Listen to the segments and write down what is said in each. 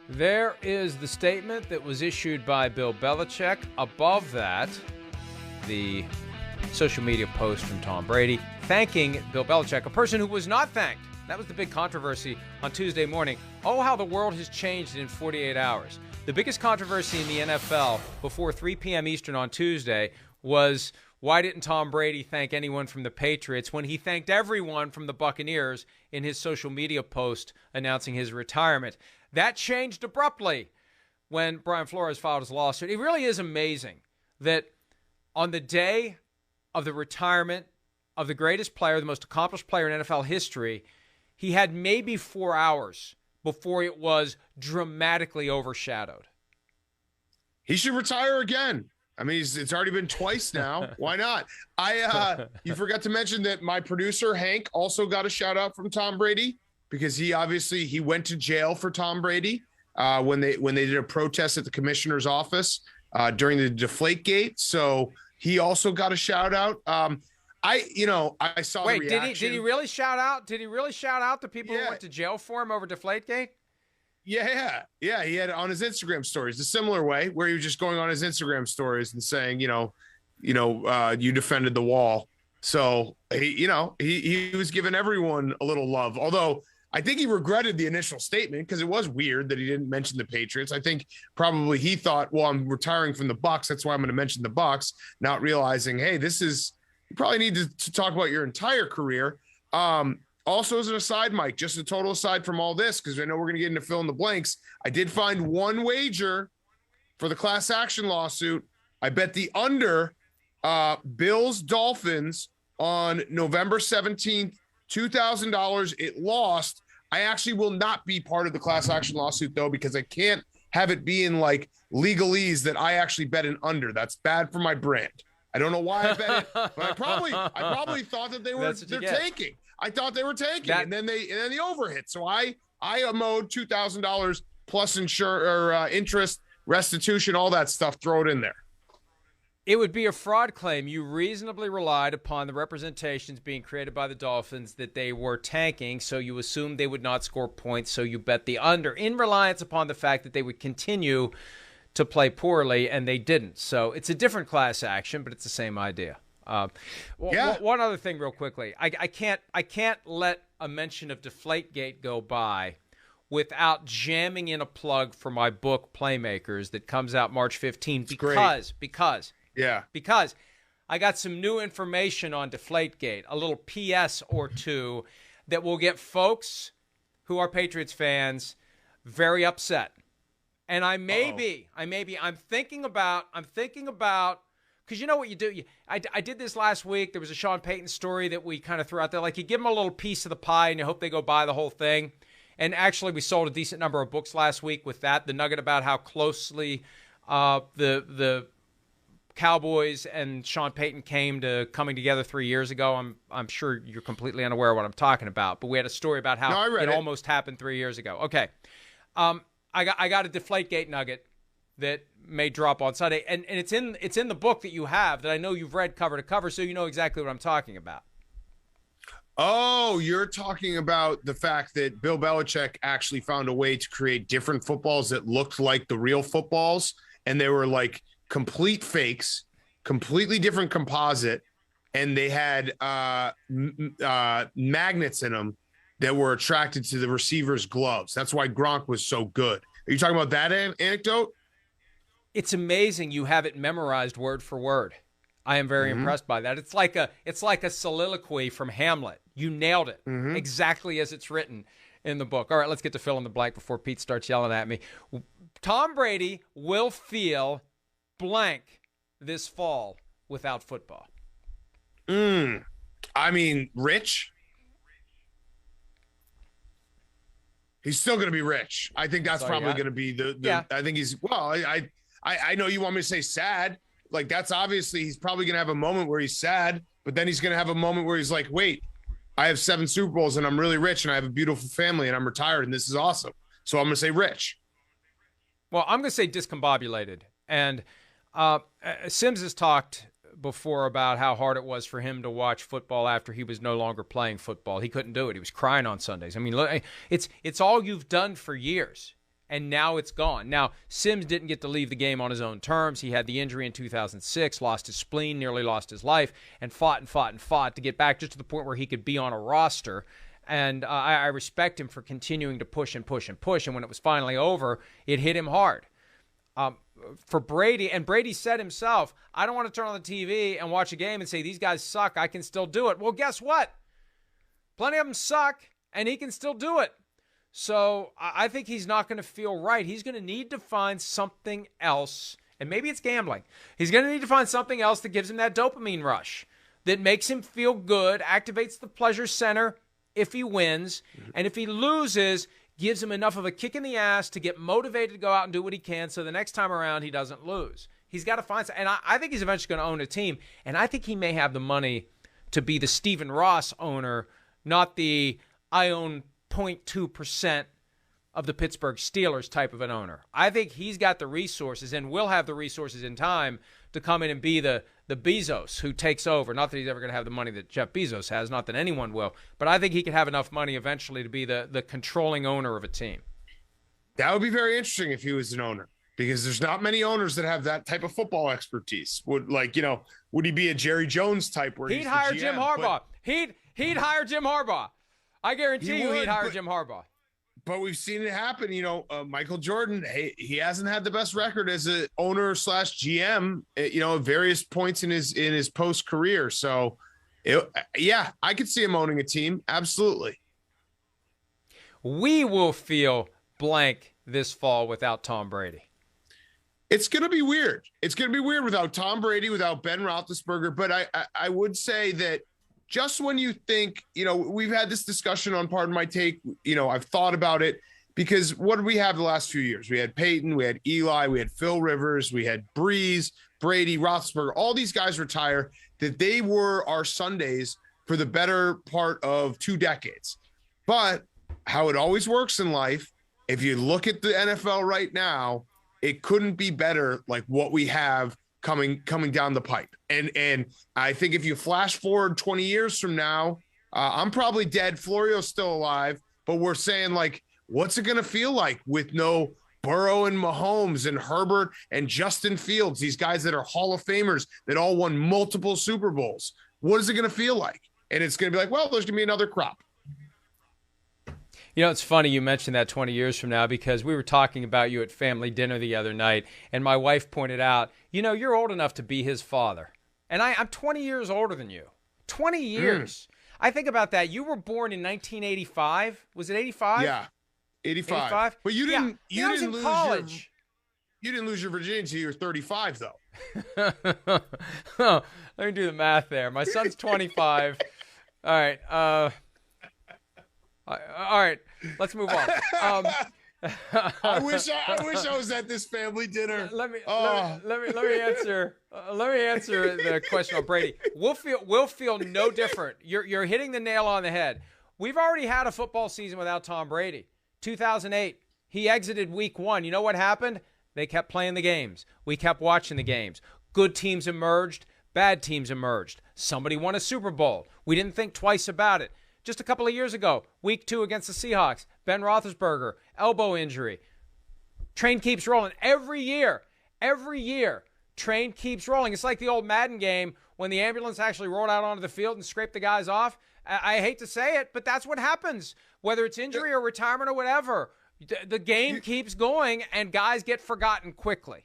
There is the statement that was issued by Bill Belichick. Above that, the social media post from Tom Brady thanking Bill Belichick, a person who was not thanked. That was the big controversy on Tuesday morning. Oh, how the world has changed in 48 hours. The biggest controversy in the NFL before 3 p.m. Eastern on Tuesday was, why didn't Tom Brady thank anyone from the Patriots when he thanked everyone from the Buccaneers in his social media post announcing his retirement? That changed abruptly when Brian Flores filed his lawsuit. It really is amazing that on the day of the retirement of the greatest player, the most accomplished player in NFL history, he had maybe 4 hours before it was dramatically overshadowed. He should retire again. I mean, it's already been twice now. Why not? You forgot to mention that my producer, Hank, also got a shout out from Tom Brady because he went to jail for Tom Brady when they did a protest at the commissioner's office during the Deflategate. So he also got a shout out. I saw the reaction. Did he really shout out? Did he really shout out to people who went to jail for him over Deflategate? Yeah. He had it on his Instagram stories, a similar way where he was just going on his Instagram stories and saying, you defended the wall. So he was giving everyone a little love. Although I think he regretted the initial statement because it was weird that he didn't mention the Patriots. I think probably he thought, well, I'm retiring from the Bucs. That's why I'm going to mention the Bucs, not realizing, hey, you probably need to talk about your entire career. Also, as an aside, Mike, just a total aside from all this, because I know we're going to get into fill in the blanks. I did find one wager for the class action lawsuit. I bet the under Bills Dolphins on November 17th, $2,000. It lost. I actually will not be part of the class action lawsuit, though, because I can't have it be in like legalese that I actually bet an under. That's bad for my brand. I don't know why I bet it, but I probably thought that they're taking. I thought they were taking, and then the overhit. So I owed $2,000 plus interest, restitution, all that stuff. Throw it in there. It would be a fraud claim. You reasonably relied upon the representations being created by the Dolphins that they were tanking, so you assumed they would not score points, so you bet the under in reliance upon the fact that they would continue to play poorly, and they didn't. So it's a different class action, but it's the same idea. One other thing real quickly. I can't let a mention of Deflategate go by without jamming in a plug for my book Playmakers that comes out March 15th because I got some new information on Deflategate, a little PS or two that will get folks who are Patriots fans very upset. And I'm thinking about, because you know what you do? I did this last week. There was a Sean Payton story that we kind of threw out there. Like, you give them a little piece of the pie and you hope they go buy the whole thing. And actually, we sold a decent number of books last week with that. The nugget about how closely the Cowboys and Sean Payton came to coming together 3 years ago. I'm sure you're completely unaware of what I'm talking about. But we had a story about how it almost happened 3 years ago. Okay. I got a Deflategate nugget that may drop on Sunday, and it's in the book that you have that I know you've read cover to cover, so you know exactly what I'm talking about. Oh, you're talking about the fact that Bill Belichick actually found a way to create different footballs that looked like the real footballs, and they were like complete fakes, completely different composite, and they had magnets in them that were attracted to the receiver's gloves. That's why Gronk was so good. Are you talking about that anecdote? It's amazing you have it memorized word for word. I am very impressed by that. It's like a soliloquy from Hamlet. You nailed it exactly as it's written in the book. All right, let's get to fill in the blank before Pete starts yelling at me. Tom Brady will feel blank this fall without football. I mean, rich. He's still going to be rich. I think that's probably going to be I think he's, I know you want me to say sad. Like, that's obviously, he's probably going to have a moment where he's sad, but then he's going to have a moment where he's like, wait, I have 7 Super Bowls and I'm really rich and I have a beautiful family and I'm retired and this is awesome. So I'm going to say rich. Well, I'm going to say discombobulated. And Sims has talked before about how hard it was for him to watch football after he was no longer playing football. He couldn't do it. He was crying on Sundays. I mean, look, it's all you've done for years. and now it's gone. Now, Sims didn't get to leave the game on his own terms. He had the injury in 2006, lost his spleen, nearly lost his life, and fought to get back just to the point where he could be on a roster. And I respect him for continuing to push. And when it was finally over, it hit him hard. For Brady, and Brady said himself, I don't want to turn on the TV and watch a game and say, these guys suck, I can still do it. Well, guess what? Plenty of them suck, and he can still do it. So I think he's not going to feel right. He's going to need to find something else, and maybe it's gambling. He's going to need to find something else that gives him that dopamine rush, that makes him feel good, activates the pleasure center if he wins, and if he loses, gives him enough of a kick in the ass to get motivated to go out and do what he can so the next time around he doesn't lose. He's got to find something. And I think he's eventually going to own a team, and I think he may have the money to be the Stephen Ross owner, not the I own 0.2% of the Pittsburgh Steelers type of an owner. I think he's got the resources and will have the resources in time to come in and be the Bezos who takes over. Not that he's ever going to have the money that Jeff Bezos has, not that anyone will, but I think he could have enough money eventually to be the controlling owner of a team. That would be very interesting if he was an owner, because there's not many owners that have that type of football expertise. Would he be a Jerry Jones type where he'd hire Jim Harbaugh? He'd hire Jim Harbaugh. I guarantee he'd hire Jim Harbaugh. But we've seen it happen. Michael Jordan, he hasn't had the best record as an owner / GM, at various points in his post career. So, I could see him owning a team. Absolutely. We will feel blank this fall without Tom Brady. It's going to be weird. It's going to be weird without Tom Brady, without Ben Roethlisberger. But I would say that just when you think, we've had this discussion on Pardon My Take, I've thought about it, because what did we have the last few years? We had Peyton, we had Eli, we had Phil Rivers, we had Breeze, Brady, Roethlisberger, all these guys retire, that they were our Sundays for the better part of 2 decades. But how it always works in life, if you look at the NFL right now, it couldn't be better like what we have coming down the pipe. And I think if you flash forward 20 years from now, I'm probably dead. Florio's still alive, but we're saying, like, what's it going to feel like with no Burrow and Mahomes and Herbert and Justin Fields, these guys that are Hall of Famers that all won multiple Super Bowls? What is it going to feel like? And it's going to be like, well, there's going to be another crop. It's funny you mentioned that 20 years from now, because we were talking about you at family dinner the other night, and my wife pointed out, you're old enough to be his father. And I'm 20 years older than you. 20 years. I think about that. You were born in 1985. Was it 85? Yeah, 85. But you didn't. Yeah. You didn't lose college. You didn't lose your virginity until you were 35, though. Let me do the math there. My son's 25. All right. All right. Let's move on. I wish I was at this family dinner. Let me answer. Let me answer the question on Brady. We'll feel no different. You're hitting the nail on the head. We've already had a football season without Tom Brady. 2008, he exited week 1. You know what happened? They kept playing the games. We kept watching the games. Good teams emerged. Bad teams emerged. Somebody won a Super Bowl. We didn't think twice about it. Just a couple of years ago, week 2 against the Seahawks, Ben Roethlisberger, elbow injury. Train keeps rolling. Every year, train keeps rolling. It's like the old Madden game when the ambulance actually rolled out onto the field and scraped the guys off. I hate to say it, but that's what happens. Whether it's injury or retirement or whatever, the game keeps going and guys get forgotten quickly.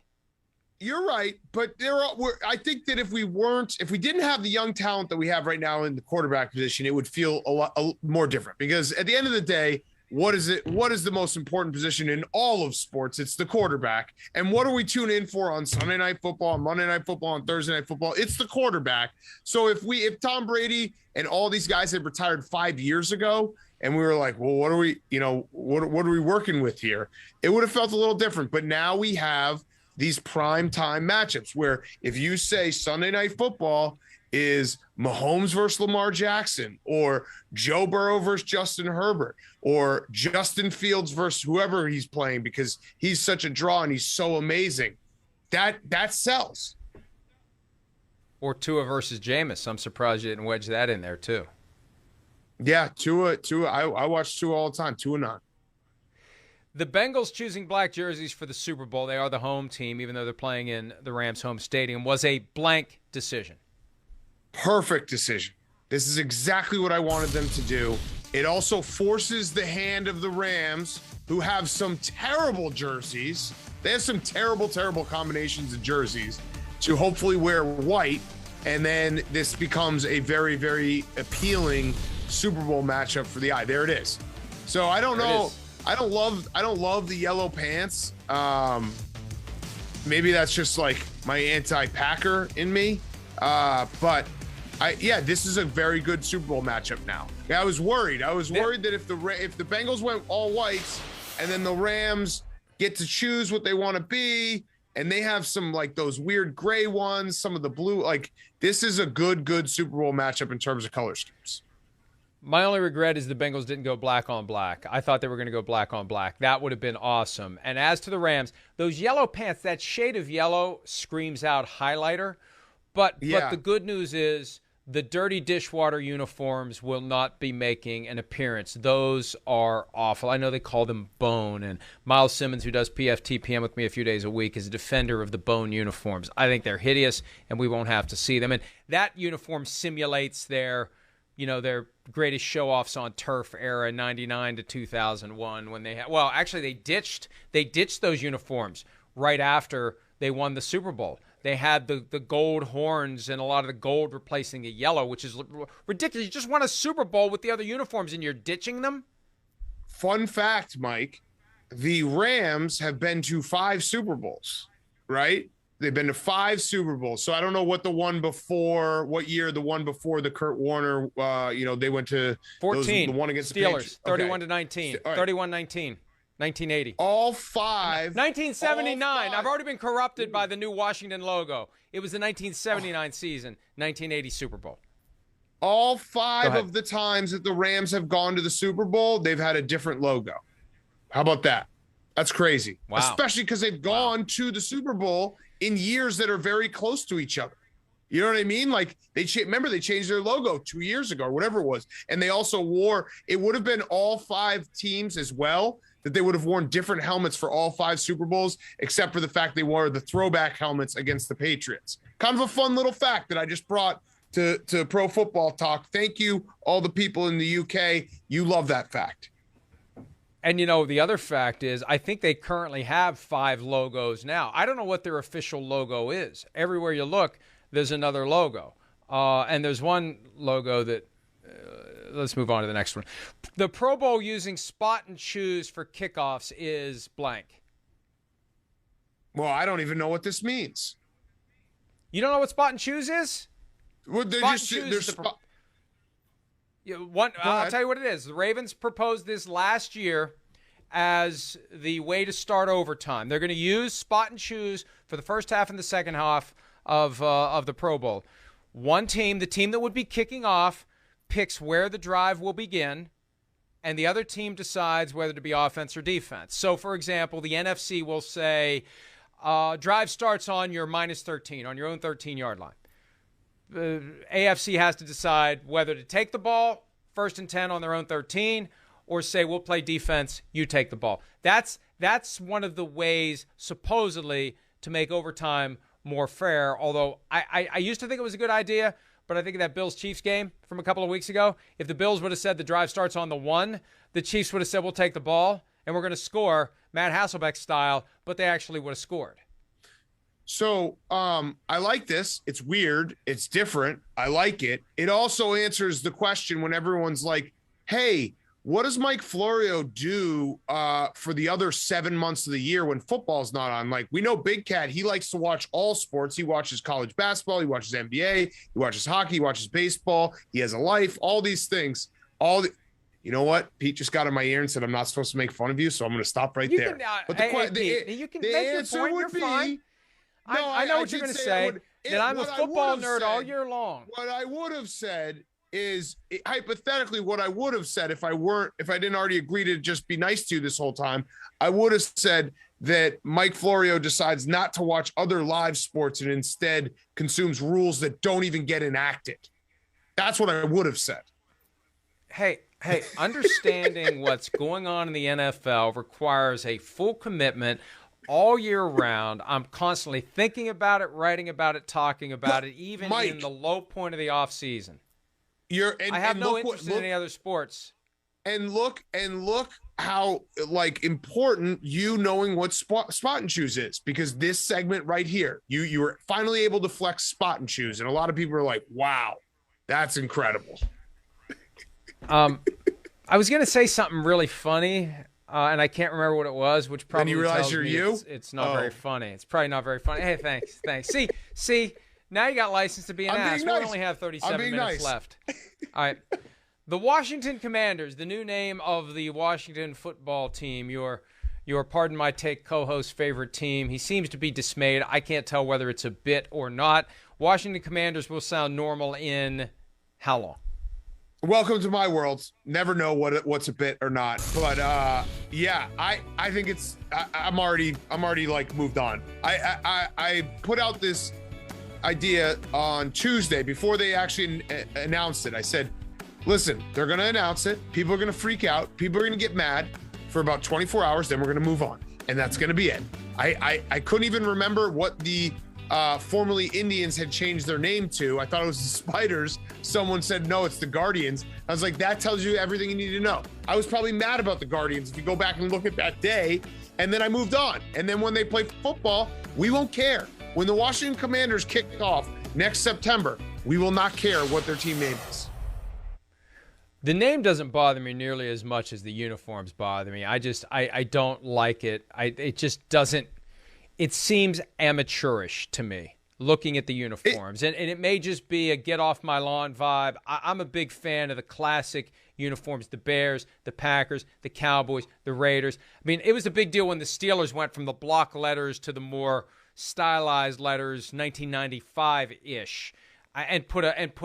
You're right, but I think that if we didn't have the young talent that we have right now in the quarterback position, it would feel a lot more different. Because at the end of the day, what is the most important position in all of sports? It's the quarterback. And what do we tune in for on Sunday Night Football, on Monday Night Football, on Thursday Night Football? It's the quarterback. So if Tom Brady and all these guys had retired 5 years ago, and we were like, well, what are we working with here? It would have felt a little different. But now we have these prime time matchups where if you say Sunday Night Football is Mahomes versus Lamar Jackson, or Joe Burrow versus Justin Herbert, or Justin Fields versus whoever he's playing because he's such a draw and he's so amazing, that sells. Or Tua versus Jameis. I'm surprised you didn't wedge that in there too. Yeah, Tua. I watch Tua all the time. 2-9. The Bengals choosing black jerseys for the Super Bowl, they are the home team, even though they're playing in the Rams' home stadium, was a blank decision. Perfect decision. This is exactly what I wanted them to do. It also forces the hand of the Rams, who have some terrible jerseys. They have some terrible, terrible combinations of jerseys, to hopefully wear white. And then this becomes a very, very appealing Super Bowl matchup for the eye. There it is. So I don't know. I don't love the yellow pants. Maybe that's just like my anti-Packer in me. But this is a very good Super Bowl matchup now. Yeah, I was worried. I was worried that if the Bengals went all whites and then the Rams get to choose what they want to be, and they have some like those weird gray ones, some of the blue, like this is a good Super Bowl matchup in terms of color schemes. My only regret is the Bengals didn't go black on black. I thought they were going to go black on black. That would have been awesome. And as to the Rams, those yellow pants, that shade of yellow screams out highlighter. But the good news is the dirty dishwater uniforms will not be making an appearance. Those are awful. I know they call them bone. And Miles Simmons, who does PFTPM with me a few days a week, is a defender of the bone uniforms. I think they're hideous, and we won't have to see them. And that uniform simulates their greatest show-offs on turf era, 99 to 2001, when they had, well, actually they ditched those uniforms right after they won the Super Bowl. They had the gold horns and a lot of the gold replacing the yellow, which is ridiculous. You just won a Super Bowl with the other uniforms and you're ditching them? Fun fact, Mike, the Rams have been to 5 Super Bowls, right? They've been to 5 Super Bowls. So I don't know what the one before, what year the one before the Kurt Warner, they went to 14. The one against Steelers, the 31 to 19, right. 31-19, 1980. All 5. 1979. I've already been corrupted by the new Washington logo. It was the 1979 season, 1980 Super Bowl. All 5 of the times that the Rams have gone to the Super Bowl, they've had a different logo. How about that? That's crazy. Wow. Especially because they've gone to the Super Bowl in years that are very close to each other. You know what I mean? Like remember they changed their logo 2 years ago or whatever it was. And they also it would have been all 5 teams as well, that they would have worn different helmets for all 5 Super Bowls, except for the fact they wore the throwback helmets against the Patriots. Kind of a fun little fact that I just brought to Pro Football Talk. Thank you, all the people in the UK. You love that fact. And, the other fact is I think they currently have 5 logos now. I don't know what their official logo is. Everywhere you look, there's another logo. And there's one logo that let's move on to the next one. The Pro Bowl using spot and choose for kickoffs is blank. Well, I don't even know what this means. You don't know what spot and choose is? Well, I'll tell you what it is. The Ravens proposed this last year as the way to start overtime. They're going to use spot and choose for the first half and the second half of the Pro Bowl. One team, the team that would be kicking off, picks where the drive will begin, and the other team decides whether to be offense or defense. So, for example, the NFC will say, drive starts on your minus 13, on your own 13-yard line. The AFC has to decide whether to take the ball, 1st and 10 on their own 13, or say, we'll play defense, you take the ball. That's one of the ways, supposedly, to make overtime more fair, although I used to think it was a good idea, but I think of that Bills-Chiefs game from a couple of weeks ago. If the Bills would have said the drive starts on the 1, the Chiefs would have said, we'll take the ball, and we're going to score Matt Hasselbeck style, but they actually would have scored. So I like this. It's weird. It's different. I like it. It also answers the question when everyone's like, hey, what does Mike Florio do for the other 7 months of the year when football's not on? Like, we know Big Cat, he likes to watch all sports. He watches college basketball. He watches NBA. He watches hockey. He watches baseball. He has a life, all these things. You know what? Pete just got in my ear and said, I'm not supposed to make fun of you, so I'm going to stop right there. But you can make your point. You're fine. No, I know what you're going to say, that I'm a football nerd all year long. What I would have said is, hypothetically, what I would have said if I didn't already agree to just be nice to you this whole time, I would have said that Mike Florio decides not to watch other live sports and instead consumes rules that don't even get enacted. That's what I would have said. Hey, Hey, understanding what's going on in the NFL requires a full commitment all year round. I'm constantly thinking about it, writing about it, talking about it, even Mike, in the low point of the offseason. I have no interest in any other sports. And look how like important you knowing what spot and choose is, because this segment right here, you were finally able to flex spot and choose, and a lot of people are like, "Wow, that's incredible." I was going to say something really funny, and I can't remember what it was, which probably you realize you're it's not very funny. It's probably not very funny. Hey, thanks. See, now you got license to be an ass. We only have 37 minutes left. All right. The Washington Commanders, the new name of the Washington football team, your pardon my take, co-host favorite team. He seems to be dismayed. I can't tell whether it's a bit or not. Washington Commanders will sound normal in how long? Welcome to my world. Never know what's a bit or not, but yeah, I think it's I'm already like moved on. I put out this idea on Tuesday before they actually announced it. I said, listen, they're going to announce it. People are going to freak out. People are going to get mad for about 24 hours. Then we're going to move on. And that's going to be it. I couldn't even remember what the formerly Indians had changed their name to. I thought it was the Spiders. Someone said, no, it's the Guardians. I was like, that tells you everything you need to know. I was probably mad about the Guardians if you go back and look at that day. And then I moved on. And then when they play football, we won't care. When the Washington Commanders kick off next September, we will not care what their team name is. The name doesn't bother me nearly as much as the uniforms bother me. I don't like it. It just doesn't. It seems amateurish to me, looking at the uniforms. And it may just be a get off my lawn vibe. I'm a big fan of the classic uniforms, the Bears, the Packers, the Cowboys, the Raiders. I mean, it was a big deal when the Steelers went from the block letters to the more stylized letters, 1995-ish, and put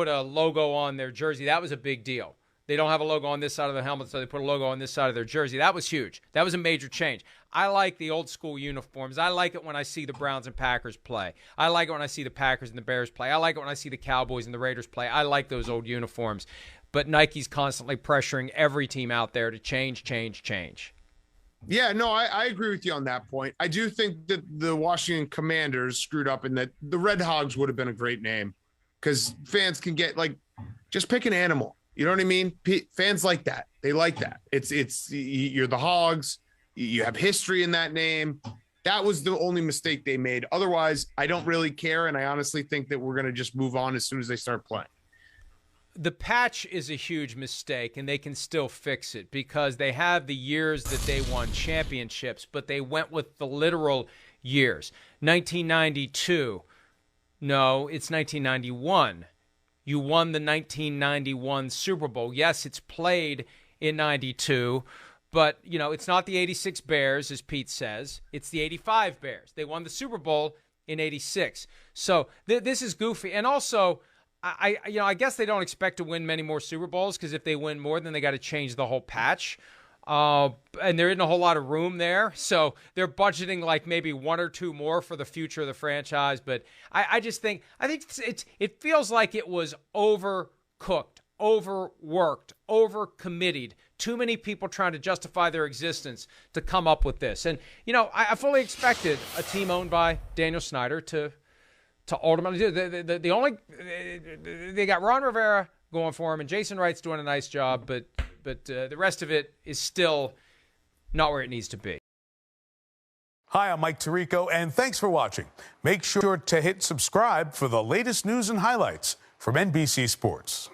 a logo on their jersey. That was a big deal. They don't have a logo on this side of the helmet, so they put a logo on this side of their jersey. That was huge. That was a major change. I like the old school uniforms. I like it when I see the Browns and Packers play. I like it when I see the Packers and the Bears play. I like it when I see the Cowboys and the Raiders play. I like those old uniforms. But Nike's constantly pressuring every team out there to change. Yeah, no, I agree with you on that point. I do think that the Washington Commanders screwed up in that the Red Hogs would have been a great name, because fans can get, like, just pick an animal. You know what I mean? Fans like that. They like that. It's you're the Hogs. You have history in that name. That was the only mistake they made. Otherwise, I don't really care, and I honestly think that we're going to just move on as soon as they start playing. The patch is a huge mistake, and they can still fix it because they have the years that they won championships, but they went with the literal years. 1992. No, it's 1991. You won the 1991 Super Bowl. Yes, it's played in 92, but, you know, it's not the 86 Bears, as Pete says. It's the 85 Bears. They won the Super Bowl in 86. So this is goofy. And also, I guess they don't expect to win many more Super Bowls, because if they win more, then they got to change the whole patch. And there isn't a whole lot of room there. So they're budgeting like maybe one or two more for the future of the franchise. But I think it feels like it was overcooked, overworked, overcommitted. Too many people trying to justify their existence to come up with this. And, you know, I fully expected a team owned by Daniel Snyder to ultimately do they got Ron Rivera going for him, and Jason Wright's doing a nice job, but the rest of it is still not where it needs to be. Hi, I'm Mike Tirico, and thanks for watching. Make sure to hit subscribe for the latest news and highlights from NBC Sports.